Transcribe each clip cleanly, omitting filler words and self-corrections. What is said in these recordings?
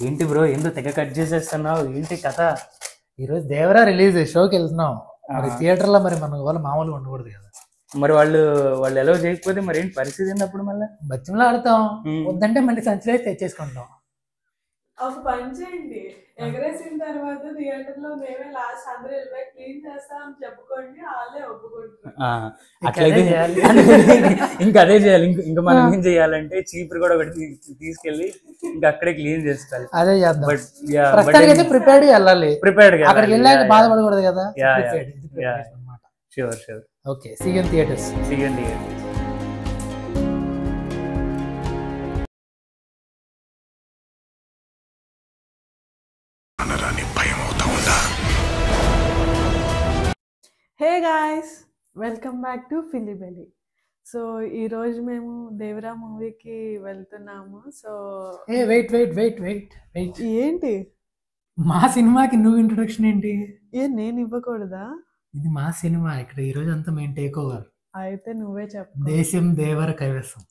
ఏంటి బ్రో ఏందో తెగ కట్ చేసేస్తున్నావు, ఏంటి కథ? ఈరోజు దేవరా రిలీజ్ షోకి వెళ్తున్నాం. మరి థియేటర్ లో మరి మన వాళ్ళు మామూలుగా ఉండకూడదు కదా. మరి వాళ్ళు ఎలా చేయకపోతే మరి ఏంటి పరిస్థితి ఏంటి అప్పుడు? మళ్ళీ బచ్చంలో ఆడతాం, వద్దంటే మళ్ళీ సంచులే తెచ్చేసుకుంటాం. ఒక పని చేయండి, ఎగరేసిన తర్వాత థియేటర్ లో మేమే లాస్ట్ అందరూ వెళ్ళిపోయి క్లీన్ చేస్తాం అని చెప్పుకోండి, వాళ్ళే ఒప్పుకుంటారు. అట్లయితే ఇంకా అదే చేయాలి. ఇంకా మనం ఏం చేయాలంటే చీపురు కూడా ఒకటి తీసుకెళ్ళి ఇంకా అక్కడే క్లీన్ చేసుకోవాలి. అదే చేద్దాం. బట్ ప్రిపేర్డ్ వెళ్ళాలి. ప్రిపేర్డ్ అక్కడికి వెళ్ళాక బాధపడకూడదు కదా. Sure sure. Okay, see you in theatres. Hey guys, welcome back to ఫిలిబెలి. సో ఈరోజు మేము దేవరా మూవీకి వెళ్తున్నాము. సో వెయిట్ ఏంటి మా సినిమాకి నువ్వు ఇంట్రొడక్షన్ ఏంటి? నేను ఇవ్వకూడదా? ఇది మా సినిమా, ఇక్కడ ఈ రోజు అంతా మేము టేక్ ఓవర్. అయితే నువ్వే చెప్పు. దేశం దేవర కైవసం.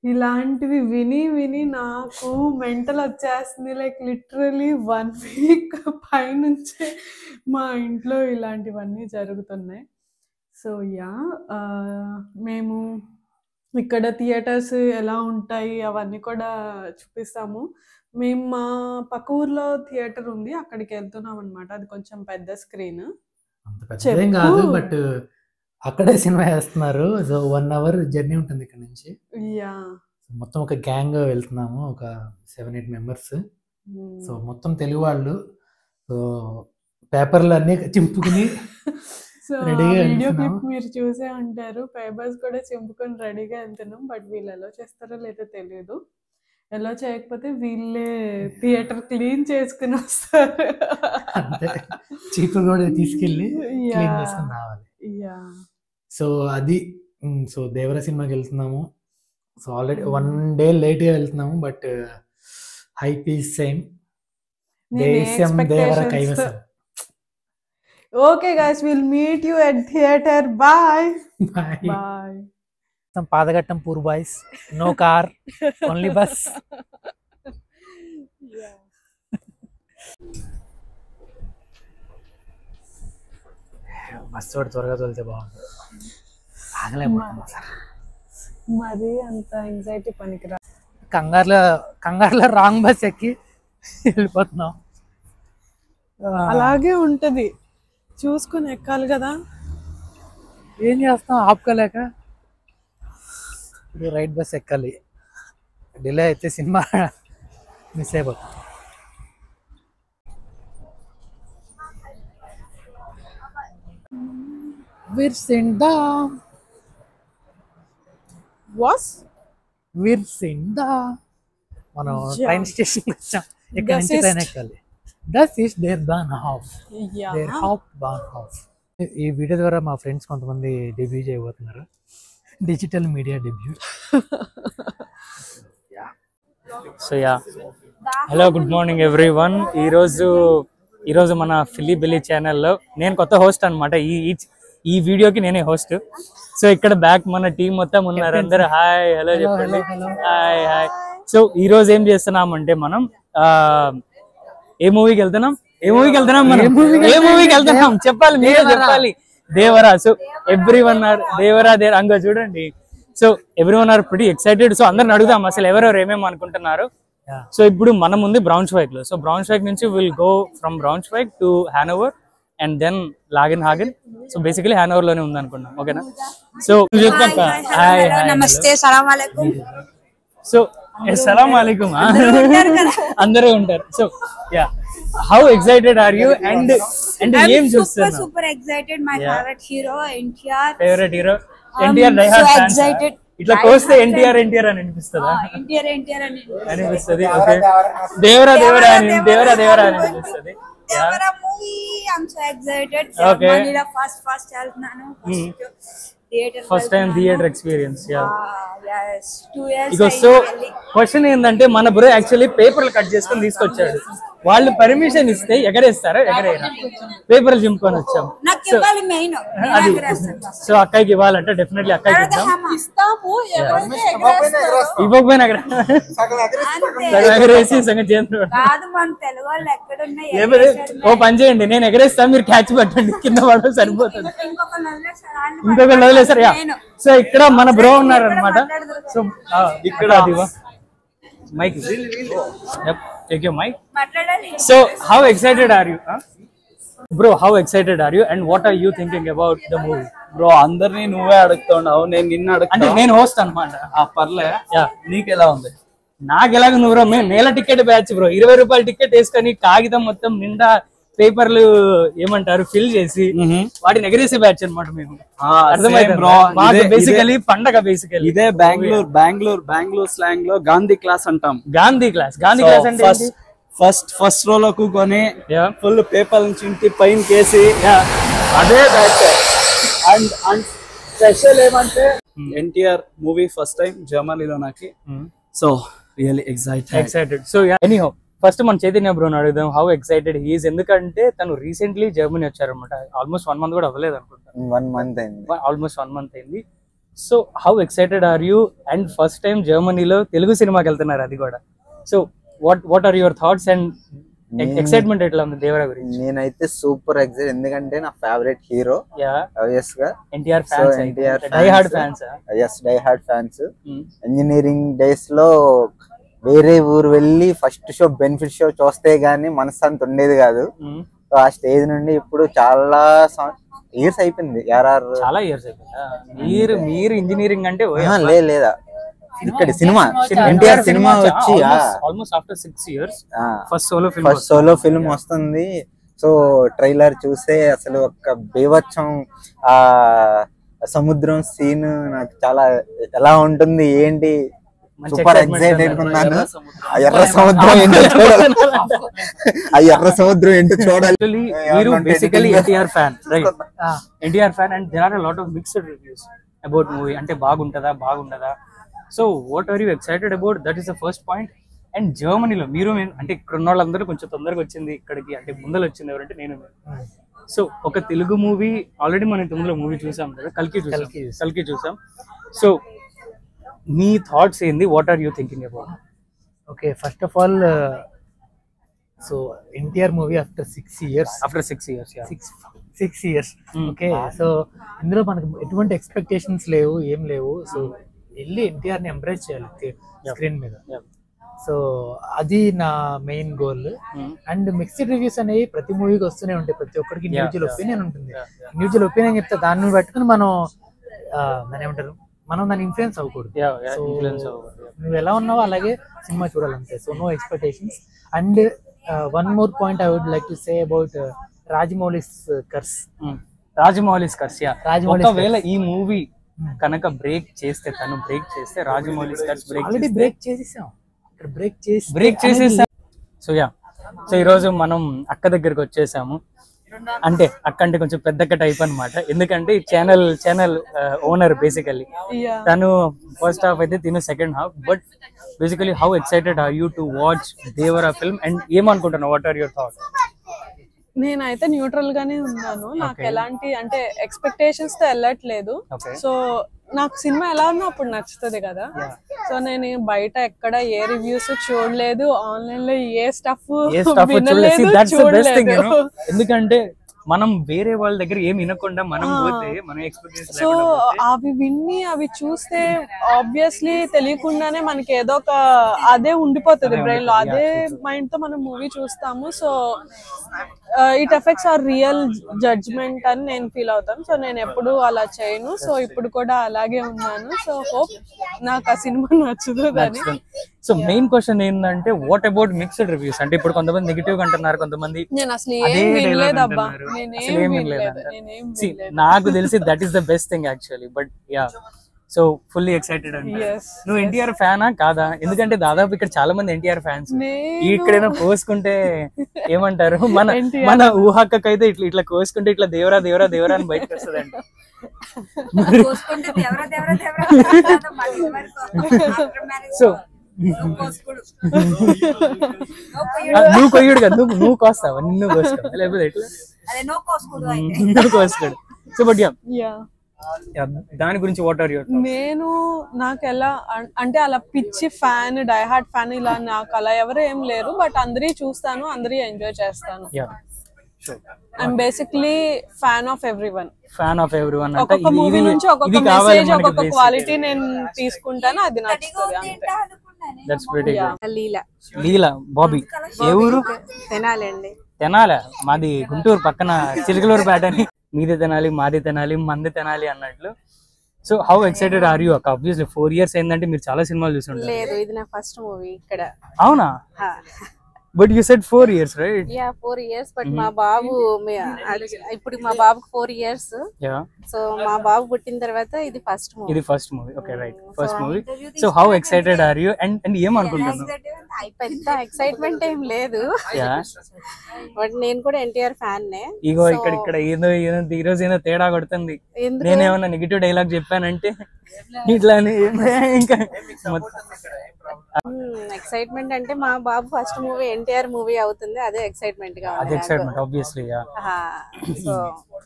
ఇలాంటివి విని విని నాకు మెంటల్ వచ్చేస్తుంది. లైక్ లిటరలీ 1 వీక్ పైనుంచే మా ఇంట్లో ఇలాంటివన్నీ జరుగుతున్నాయి. సో మేము ఇక్కడ థియేటర్స్ ఎలా ఉంటాయి అవన్నీ కూడా చూపిస్తాము. మేము మా పక్క ఊర్లో థియేటర్ ఉంది, అక్కడికి వెళ్తున్నాం అనమాట. అది కొంచెం పెద్ద స్క్రీన్. అంత పెద్దదేం కాదు, బట్ అక్కడే సినిమా వేస్తున్నారు. సో 1 అవర్ జర్నీ ఉంటుంది ఇక్కడ నుంచి. మొత్తం ఒక గ్యాంగ్ వెళ్తున్నాము, ఒక 7-8 మెంబర్స్. సో మొత్తం తెలుగు వాళ్ళు. సో పేపర్లు అన్నీ చింపుకుని సో వీడియో క్లిప్ మీరు చూసే ఉంటారు. పేపర్స్ కూడా చింపుకొని రెడీగా వెళ్తున్నాం. బట్ వీళ్ళు ఎలా చేస్తారో లేదో తెలియదు. ఎలా చేయకపోతే వీళ్ళే థియేటర్ క్లీన్ చేసుకుని వస్తారు. అంతే, చీపురు కూడా తీసుకెళ్ళి క్లీన్ చేసుకుని రావాలి. సో అది. సో దేవర సినిమాకి వెళ్తున్నాము. సో ఆల్రెడీ 1 డే లేట్గా వెళ్తున్నాము, బట్ హైప్ ఈజ్ సేమ్. దేశం దేవర కైవసం. Okay guys, will meet you at theatre. Bye bye. పాదఘట్టం poor boys, no car, only bus. Bus కూడా త్వరగా తోలితే బాగుంటుంది. ఆగలేకపోతున్నాం సార్. మరి అంత ఎంజైటీ పనికిరా. కంగారులో రాంగ్ బస్ ఎక్కి వెళ్ళిపోతున్నాం. అలాగే ఉంటది, చూసుకుని ఎక్కాలి కదా. ఏం చేస్తాం, ఆపుకోలేక ఇప్పుడు రైట్ బస్ ఎక్కాలి. డిలే అయితే సినిమా మిస్ అయిపోతుంది. విర్సిండా మనం ట్రైన్ స్టేషన్ వచ్చాం. ఇక్కడ నుంచి ట్రైన్ ఎక్కాలి. దట్ ఈస్ దేర్ బాన్హాఫ్. ఈ వీడియో ద్వారా మా ఫ్రెండ్స్ కొంతమంది డెబ్యూ చేయబోతున్నారు. Digital media debut. So hello, good morning everyone. ఈరోజు మన ఫిలిబెలి ఛానల్లో నేను కొత్త హోస్ట్ అనమాట. ఈ వీడియోకి నేనే హోస్ట్. సో ఇక్కడ బ్యాక్ మన టీం మొత్తం ఉన్నారు. అందరూ హాయ్ హలో చెప్పండి. హాయ్. సో ఈరోజు ఏం చేస్తున్నామంటే మనం ఏ మూవీకి వెళ్తున్నాం చెప్పాలి, మీరే చెప్పాలి. Devara. So everyone are Devara there. అంగ చూడండి. So everyone are pretty excited. So అందరిని అడుగుదాం అసలు ఎవరెవరు ఏమేమి అనుకుంటున్నారు. సో ఇప్పుడు మనం ఉంది బ్రౌన్స్వైగ్ లో. సో బ్రౌన్స్వైగ్ నుంచి will go from Braunschweig to Hanover and then Langenhagen. So basically Hanover లోనే ఉంది అనుకున్నాం. ఓకేనా? సో నమస్తే, సలాం అలైకుం. సో సలాం అలైకుం అందరూ ఉంటారు. So how excited are you and ఏం చూస్తున్నారు? super excited. My favorite hero NTR. NTR diehard fans. ఇట్లా కోస్తే NTR అని అనిపిస్తుందా? NTR అని అనిపిస్తుంది. ఓకే, దేవరా అని అనిపిస్తుంది. Devara movie I'm so excited. Okay. మనీలా ఫస్ట్ వెళ్తున్నాను. First time theatre experience. yes 2 years. ఇగో సో క్వశ్చన్ ఏంటంటే మన బ్రో యాక్చువల్లీ పేపర్లు కట్ చేసుకొని తీసుకొచ్చాడు. వాళ్ళు పర్మిషన్ ఇస్తే ఎగరేస్తారా ఎగరేయరా? పేపర్లు చింపుకొని వచ్చాం. నాకు ఇవ్వాలి మెయిన్. అది సో అక్కకి ఇవ్వాలంటే డెఫినెట్లీ అక్కకి ఇద్దాం. ఇస్తాము, ఎవరైతే ఎగరేస్తారో. ఇవ్వకపోయినా అక్కడ ఎగరేసి సంగతి చేయండి. కాదు మన తెలుగు వాళ్ళు ఎక్కడున్నా ఓ పని చేయండి, నేను ఎగరేస్తాను, మీరు క్యాచ్ పట్టండి, కింద పడడం సరిపోతుంది. ఇంకొకళ్ళు వదిలేసారు. సో ఇక్కడ మన బ్రో ఉన్నారు అనమాట. సో ఇక్కడ mic take your mic. So how excited are you bro? How excited are you and what are you thinking about the movie? Bro అందరినీ నువ్వే అడుగుతున్నావు, నేను నిన్ను అంటే అడుగుతా. నేను హోస్ట్ అనమాట. పర్లే, నీకు ఎలా ఉంది? నాకు ఎలాగ నువ్వు మేము నేల టికెట్ బ్యాచ్ బ్రో. 20 రూపాయల టికెట్ వేసుకొని కాగితం మొత్తం నిండా పేపర్లు ఏమంటారు ఫిల్ చేసి వాటిని ఎగరేసే బ్యాచ్ అనమాట మేము. అర్థమైంది బ్రో. బేసికలీ పండగ బేసికలీ. ఇదే బెంగళూరు స్లాంగ్ లో గాంధీ క్లాస్ అంటాం. గాంధీ క్లాస్ అంటే ఫస్ట్ రోలో కూకొని ఫుల్ పేపర్ నుంచి ఇంటి పైన కేసి అదే బ్యాచ్. అండ్ స్పెషల్ ఏమంటే ఎన్టీఆర్ మూవీ ఫస్ట్ టైం జర్మనీలో నాకు. So really excited. So anyhow first మన చైతన్య బ్రోని అడుగుదాం హౌ ఎక్సైటెడ్ హీ ఈజ్. ఎందుకంటే తను రీసెంట్లీ జర్మనీ వచ్చారనమాట. ఆల్మోస్ట్ 1 month కూడా అవ్వలేదు అనుకుంటా. 1 month అయింది. ఆల్మోస్ట్ 1 month అయింది. So how excited are you? And first time జర్మనీలో తెలుగు సినిమాకి వెళ్తున్నారు అది కూడా. So what are your thoughts and excitement ఎట్లా ఉంది దేవరా గురించి? నేనైతే సూపర్ ఎక్సైట్, ఎందుకంటే నా ఫేవరెట్ హీరో ఆబ్వియస్ గా NTR fans. Die hard fans. yes die hard fans. Engineering days లో వేరే ఊరు వెళ్ళి ఫస్ట్ షో బెనిఫిట్ షో చూస్తే గానీ మనశ్శాంతి ఉండేది కాదు. సో ఆ స్టేజ్ నుండి ఇప్పుడు చాలా ఇయర్స్ అయిపోయింది. చాలా ఇయర్స్ అయిపోయింది. మీరు ఇంజనీరింగ్ అంటే లేదా ఇక్కడ సినిమా ఎన్టీఆర్ సినిమా వచ్చి almost after 6 years first solo film వస్తుంది. సో ట్రైలర్ చూస్తే అసలు ఒక బీభత్సం ఆ సముద్రం సీన్ నాకు చాలా ఎలా ఉంటుంది ఏంటి సూపర్ ఎక్సైటెడ్ ఉన్నాను. ఆ ఎర్ర సముద్రం ఏంటో చూడాలి. ఆ ఎర్ర సముద్రం ఏంటో చూడాలి. మీరు basically NTR fan, right? NTR fan and there are lot of mixed reviews about movie. అంటే బాగుంటదా? So what are you excited about? That is the first point. And జర్మనీలో మీరు అంటే ఇక్కడ ఉన్న వాళ్ళందరూ కొంచెం తొందరగా వచ్చింది ఇక్కడికి, అంటే ముందర వచ్చింది ఎవరంటే నేను. సో ఒక తెలుగు మూవీ ఆల్రెడీ మనం తొమ్మిదిలో మూవీ చూసాం కదా, కల్కి చూసాం. సో మీ థాట్స్ ఏంది? What are you thinking about? Okay, first of all so NTR movie after 6 years. After 6 years, 6 years. Okay, so ఇందులో మనకు ఎటువంటి ఎక్స్పెక్టేషన్స్ లేవు, ఏం లేవు. సో వెళ్ళి ఎన్టీఆర్ ని ఎంప్రెస్ చేయాలి స్క్రీన్ మీద. సో అది నా main goal. And mixed reviews అనేవి ప్రతి మూవీకి వస్తూనే ఉంటాయి. ప్రతి ఒక్కరికి ఇండివిజువల్ ఒపీనియన్ ఉంటుంది. ఇండివిజువల్ ఒపీనియన్ చెప్తే దాన్ని పట్టుకుని మనం దాన్ని ఏమంటారు, మనం దాన్ని ఇన్ఫ్లుయెన్స్ అవ్వకూడదు. నువ్వు ఎలా ఉన్నావో అలాగే సినిమా చూడాలంటే. So no expectations. And one more point I would like to say about Rajamouli's curse. ఒకవేళ ఈ మూవీ కనుక బ్రేక్ చేస్తే రాజమౌళి ఆల్రెడీ బ్రేక్ చేసేసాం. సో సో ఈరోజు మనం అక్క దగ్గరికి వచ్చేసాము. అంటే అక్క అంటే కొంచెం పెద్ద టైప్ అనమాట. ఎందుకంటే ఛానల్ ఓనర్ బేసికల్లీ. తను ఫస్ట్ హాఫ్ అయితే తిను second half. But basically how excited are you to watch Devara film and ఏమనుకుంటున్నావు? What are your thoughts? నేనైతే న్యూట్రల్ గానే ఉన్నాను. నాకు ఎలాంటి అంటే ఎక్స్పెక్టేషన్స్ తో వెళ్ళట్లేదు. సో నాకు సినిమా ఎలా ఉన్నా అప్పుడు నచ్చుతుంది కదా. సో నేను బయట ఎక్కడ ఏ రివ్యూస్ చూడలేదు, ఆన్లైన్ లో ఏ స్టఫ్ చూడలేదు. ఎందుకంటే మనం వేరే వాళ్ళ దగ్గర ఏమి వినకుండా మనం పోతే మనం ఎక్స్పెక్టేషన్స్. సో అవి విని అవి చూస్తే ఆబ్వియస్లీ తెలియకుండానే మనకి ఏదో ఒక అదే ఉండిపోతుంది బ్రెయిన్ లో. అదే మైండ్ తో మనం మూవీ చూస్తాము. So it effects are real judgement అని నేను ఫీల్ అవుతాను. సో నేను ఎప్పుడు అలా చేయను. సో ఇప్పుడు కూడా అలాగే ఉన్నాను. సో హోప్ నాకు ఆ సినిమా నచ్చుతుందని. సో మెయిన్ క్వశ్చన్ ఏంటంటే వాట్ అబౌట్ మిక్స్డ్ రివ్యూస్? అంటే ఇప్పుడు కొంతమంది నెగిటివ్ అంటున్నారు, కొంతమంది నేను అసలు ఏం వినలేదబ్బా. నాకు తెలిసి that is the best thing actually. But yeah, so fully excited అండి. నువ్వు ఎన్టీఆర్ ఫ్యానా కాదా? ఎందుకంటే దాదాపు ఇక్కడ చాలా మంది ఎన్టీఆర్ ఫ్యాన్స్. ఇక్కడైనా కోసుకుంటే ఏమంటారు, మన ఊహక్కైతే ఇట్లా కోసుకుంటే ఇట్లా దేవరా దేవరా దేవరా అని బయటకు వస్తుందండి. సో నువ్వు కొయ్యుడు కదా, నువ్వు కోస్తావా, నిన్ను కోస్తావా లేకపోతే ఎట్లా? నువ్వు కోస్తాడు. సో బట్ దాని గురించి వాట్ ఆర్ యువర్? నేను నాకు ఎలా అంటే అలా పిచ్చి ఫ్యాన్, డైహార్డ్ ఫ్యాన్ ఇలా నాకు అలా ఎవరు ఏం లేరు. బట్ అందరి చూస్తాను, అందరి ఎంజాయ్ చేస్తాను. I'm basically fan of everyone. Fan of everyone. ఒక్కొక్క మూవీ నుంచి ఒక్కొక్క మెసేజ్, ఒక్కొక్క క్వాలిటీ నేను తీసుకుంటాను, అది నచ్చుతుంది అంతే. That's very good. Leela Leela Bobby ఏ ఊరు? తినాలండి. తెనాలా? మాది గుంటూరు పక్కన చిలకలూరుపేట అని. మీది తినాలి, మాది తినాలి, మంది తినాలి అన్నట్లు. So how excited are you అక్క? ఆబ్వియస్లీ 4 years ఏంటంటే మీరు చాలా సినిమాలు చూసుంటారు. లేదు, ఇది నా ఫస్ట్ మూవీ ఇక్కడ. అవునా? But you said 4 years, right? Yeah 4 years. But మా బాబు ఇప్పుడు మా బాబుకి 4 years. సో మా బాబు పుట్టిన తర్వాత ఇది ఫస్ట్ మూవీ. ఇది first movie. Okay, right, first movie. So how excited are you? And ఏం అనుకుంటున్నాను? పెద్ద ఎక్సైట్మెంట్ ఏం లేదు, బట్ నేను కూడా ఎన్టీఆర్ ఫ్యాన్ నే. ఇగో ఇక్కడ ఏదో ఈ రోజు ఏదో తేడా కొడుతుంది. నేనేమన్నా నెగిటివ్ డైలాగ్ చెప్పానంటే ఇట్లానే ఇంకా ఎక్సైట్మెంట్ అంటే మా బాబు ఫస్ట్ మూవీ ఎన్టీఆర్ మూవీ అవుతుంది, అదే ఎక్సైట్మెంట్ గా. అదే excitement obviously.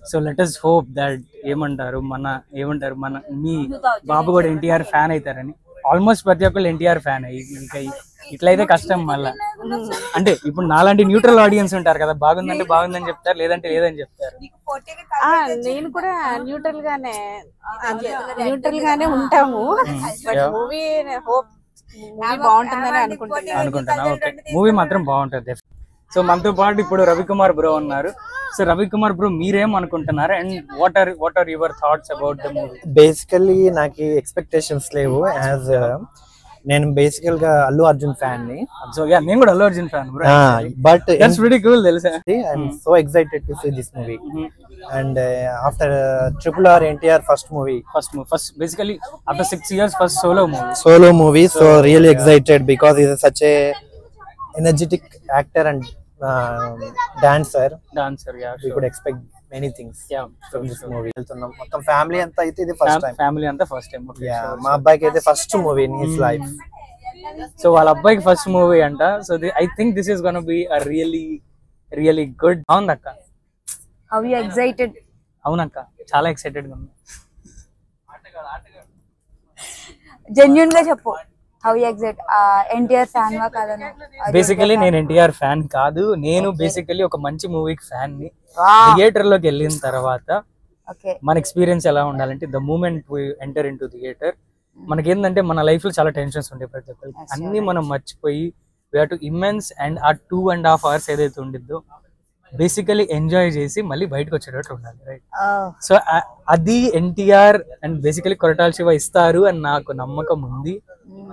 So let us hope that ఏమంటారు మన మీ బాబు కూడా ఎన్టీఆర్ ఫ్యాన్ అవుతారని. ఆల్మోస్ట్ ప్రతి ఒక్కళ్ళు ఎన్టీఆర్ ఫ్యాన్. ఇంకా ఇట్లయితే కష్టం మళ్ళా. అంటే ఇప్పుడు నాలాంటి న్యూట్రల్ ఆడియన్స్ ఉంటారు కదా, బాగుందంటే బాగుందని చెప్తారు, లేదంటే లేదని చెప్తారు. నేను కూడా న్యూట్రల్ గానే ఉంటాము. బట్ మూవీ హోప్ బాగుంటుందని అనుకుంటున్నా. ఓకే, మూవీ మాత్రం బాగుంటుంది. సో మనతో పాటు ఇప్పుడు రవికుమార్ బ్రో ఉన్నారు. సో రవికుమార్ బ్రో, మీరేం అనుకుంటున్నారు and what are your thoughts about the movie? Basically నాకు ఎక్స్పెక్టేషన్స్ లేవు. యాజ్ నేను బేసికల్ గా అల్లు అర్జున్ ఫ్యాన్ ని. సో యా, నేను కూడా Allu Arjun fan bro. But that's very cool తెలుసా. I'm so excited to see this movie. And after RRR NTR first basically after 6 years first solo movie. So really excited because he is such a energetic actor and dancer. Yeah, we could expect many things from this movie. మొత్తం family అంతా అయితే ఇది first time. మా అబ్బాయికి అయితే first movie in his life. So వాళ్ళ అబ్బాయికి first movie అంట. So I think this is gonna be a really good. అవునక్క, హౌ యు ఎక్సైటెడ్? అవునక్క, చాలా ఎక్సైటెడ్ గా ఉన్నా. జెన్యూన్ గా చెప్పు, how you excite? NTR fan వా కాదను? బేసికలీ నేను ఎన్టీఆర్ ఫ్యాన్ కాదు. నేను బేసికలీ ఒక మంచి మూవీకి ఫ్యాన్ ని. థియేటర్ లోకి వెళ్ళిన తర్వాత మన ఎక్స్పీరియన్స్ ఎలా ఉండాలంటే, the moment we enter into theatre, మనకేంటంటే మన లైఫ్ లో చాలా టెన్షన్స్ ఉంటాయి ప్రతి ఒక్కరికి. అన్ని మనం మర్చిపోయి we have to immense and ఆ 2.5 hours ఏదైతే ఉండిద్దో బేసికలీ ఎంజాయ్ చేసి మళ్ళీ బయటకు వచ్చేటట్టు ఉండాలి, రైట్? సో అది ఎన్టీఆర్ అండ్ బేసికలీ కొరటాల శివ ఇస్తారు అని నాకు నమ్మకం ఉంది.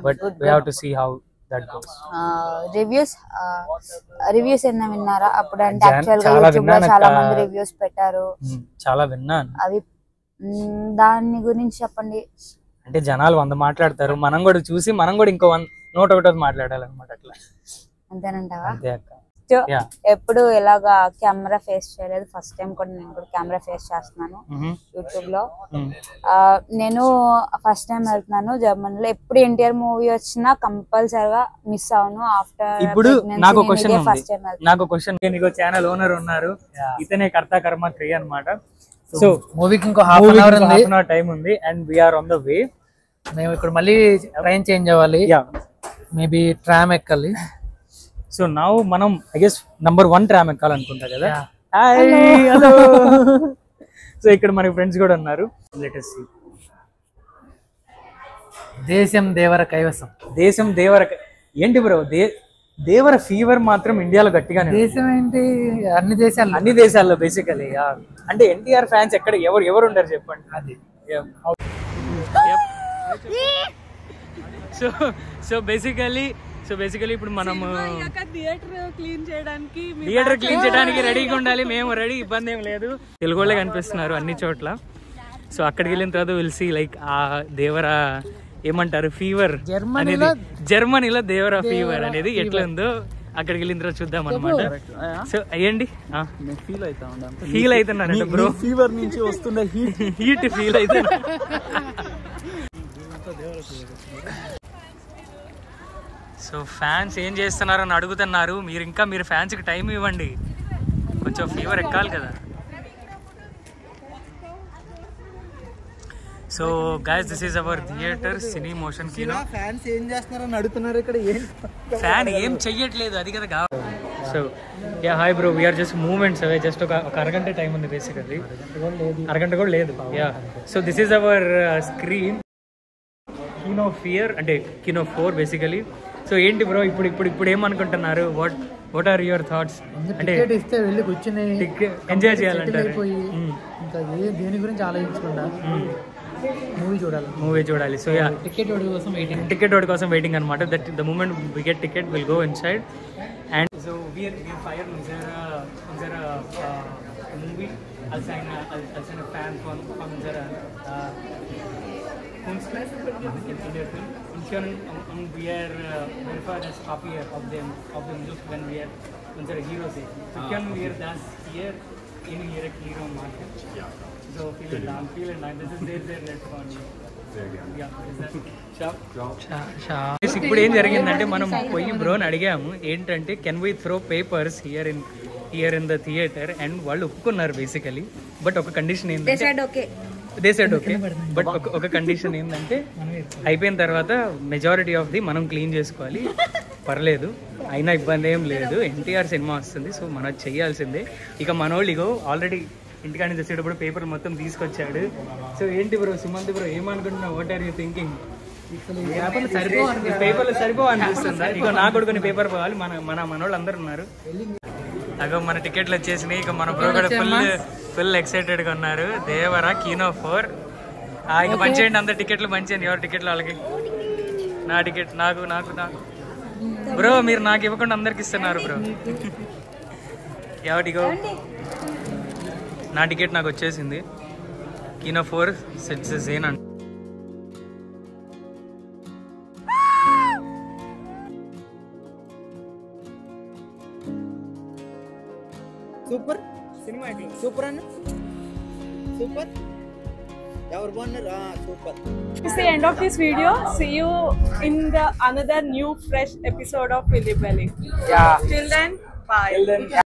But we have to see how that goes. Reviews ఏమైనా విన్నారా? అప్పుడు అంటే చాలా మంది రివ్యూస్ పెట్టారు. చాలా విన్నాను. అవి దాని గురించి చెప్పండి. అంటే జనాలు 100 మాట్లాడతారు, మనం కూడా చూసి మనం కూడా ఇంకో 101 మాట్లాడాలన్నమాట. అట్లా అంతేనంటావా? అంతే అక్క. ఎప్పుడు ఇలాగా కెమెరా ఫేస్ చేయలేదు. ఫస్ట్ టైం కూడా నేను కూడా కెమెరా ఫేస్ చేస్తున్నాను యూట్యూబ్ లో. నేను ఫస్ట్ టైం వెళ్తున్నాను జర్మనీలో. ఎప్పుడు ఎన్టీఆర్ మూవీ వచ్చినా కంపల్సరిగా మిస్ అవును. ఆఫ్టర్ ఇప్పుడు నాకు క్వశ్చన్, నీకు ఛానల్ ఓనర్ ఉన్నారు, ఇతనే కర్త కర్మ 3 అన్నమాట. సో మూవీకి ఇంకో హాఫ్ అన్ అవర్ టైం ఉంది and we are on the way. మేము ఇక్కడ మళ్ళీ ట్రైన్ చేంజ్ అవ్వాలి, మేబీ ట్రామ్ ఎక్కాలి. సో నౌ మనం ఐ గెస్ నంబర్ 1 ట్రామ్ ఎక్కాలనుకుంటా కదా. హలో. సో ఇక్కడ మన ఫ్రెండ్స్ కూడా ఉన్నారు. Let us see. దేశం దేవర కైవసం. దేశం దేవర ఏంటి బ్రో? దేవర ఫీవర్ మాత్రం ఇండియాలో గట్టిగానే. దేశం ఏంటి? అన్ని దేశాల్లో బేసికలీ. అంటే ఎన్టీఆర్ ఫ్యాన్స్ ఎక్కడ ఎవరు ఉంటారు చెప్పండి. అది సో బేసికలీ ఇప్పుడు మనము థియేటర్ క్లీన్ చేయడానికి రెడీగా ఉండాలి. మేము రెడీ, ఇబ్బంది ఏం లేదు. తెలుగు వాళ్ళే కనిపిస్తున్నారు అన్ని చోట్ల. సో అక్కడికి వెళ్ళిన తర్వాత విల్సి లైక్ ఆ దేవర ఏమంటారు ఫీవర్ అనేది, జర్మనీలో దేవర ఫీవర్ అనేది ఎట్లా ఉందో అక్కడికి వెళ్ళిన తర్వాత చూద్దాం అనమాట. సో అయ్యండి ఫీల్ అవుతున్నారంట బ్రో. ఫీవర్ నుంచి వస్తున్న హీట్ ఫీల్ అవుతున్నా. సో ఫ్యాన్స్ ఏం చేస్తున్నారని అడుగుతున్నారు. మీరు ఫ్యాన్స్కి టైం ఇవ్వండి, కొంచెం ఫీవర్ ఎక్కాలి కదా. So guys, this is our theatre cine motion kino. Fans ఏం చేస్తున్నారని అడుగుతున్నారు ఇక్కడ. ఫ్యాన్ ఏం చెయ్యట్లేదు, అది కదా కావాలి. So yeah, hi bro, we're just moments away. Just ఒక అరగంట టైం ఉంది బేసికల్లీ, అరగంట కూడా లేదు. Yeah, so this is our screen kino ఫియర్, అంటే కినో 4 బేసికలీ. సో ఏంటి బ్రో ఇప్పుడు ఏమనుకుంటున్నారు? What are your thoughts? అంటే ఇస్తే వెళ్ళి కూర్చుని ఎంజాయ్ చేయాలంటారు, ఇంకా దేని గురించి ఆలోచించకుండా మూవీ చూడాలి. సో యా, టికెట్ వాడి కోసం వెయిటింగ్ అనమాట. That the moment we get ticket will go inside. And so we are fire unsere movie als eine Fan von unserer Künstler in der Film. Und wir verify das copy of them look when we are unsere Heroes. So können wir das hier in ihre Hero machen. So vielen Dank. This is sehr nett von you. ఇప్పుడు ఏం జరిగిందంటే, మనం పోయి బ్రోని అడిగాము ఏంటంటే can we throw papers here in the theatre, and వాళ్ళు ఒప్పుకున్నారు బేసికలీ. బట్ ఒక కండిషన్ ఏంటంటే, దే సెడ్ ఓకే, బట్ ఒక కండిషన్ ఏంటంటే అయిపోయిన తర్వాత మెజారిటీ ఆఫ్ ది మనం క్లీన్ చేసుకోవాలి. పర్లేదు, అయినా ఇబ్బంది ఏం లేదు. ఎన్టీఆర్ సినిమా వస్తుంది, సో మనం చేయాల్సిందే. ఇక మనోళ్ళు ఇగో ఆల్రెడీ ఇంటికాడ నుంచి వచ్చేటప్పుడు పేపర్ మొత్తం తీసుకొచ్చాడు. సో ఏంటి బ్రో, సుమంత్ బ్రో ఏమనుకుంటున్నావు? What are you thinking? పేపర్లు సరిపో అనిపిస్తుందా? ఇక నాకు కూడా కొన్ని పేపర్ పోవాలి. మనోళ్ళు అందరు ఉన్నారు. అగో మన టికెట్లు వచ్చేసినాయి. ఇక మన బ్రో కూడా ఫుల్ ఎక్సైటెడ్గా ఉన్నారు. దేవరా కినో 4. ఇక పంచేయండి, అందరు టికెట్లు పంచేయండి. ఎవరు టికెట్లు వాళ్ళకి. నా టికెట్ నాకు బ్రో, మీరు నాకు ఇవ్వకుండా అందరికి ఇస్తున్నారు బ్రో. ఎవరిగో నా టికెట్ నాకు వచ్చేసింది. కినో 4 సెట్స్ జేన్ అంట. సూపర్ సినిమా, సూపర్ అన్న, సూపర్. ఎవరు బాగున్నారు? Super. It's the end of this video. See you in the another new fresh episode of Philly Belly. Yeah. Till then, bye.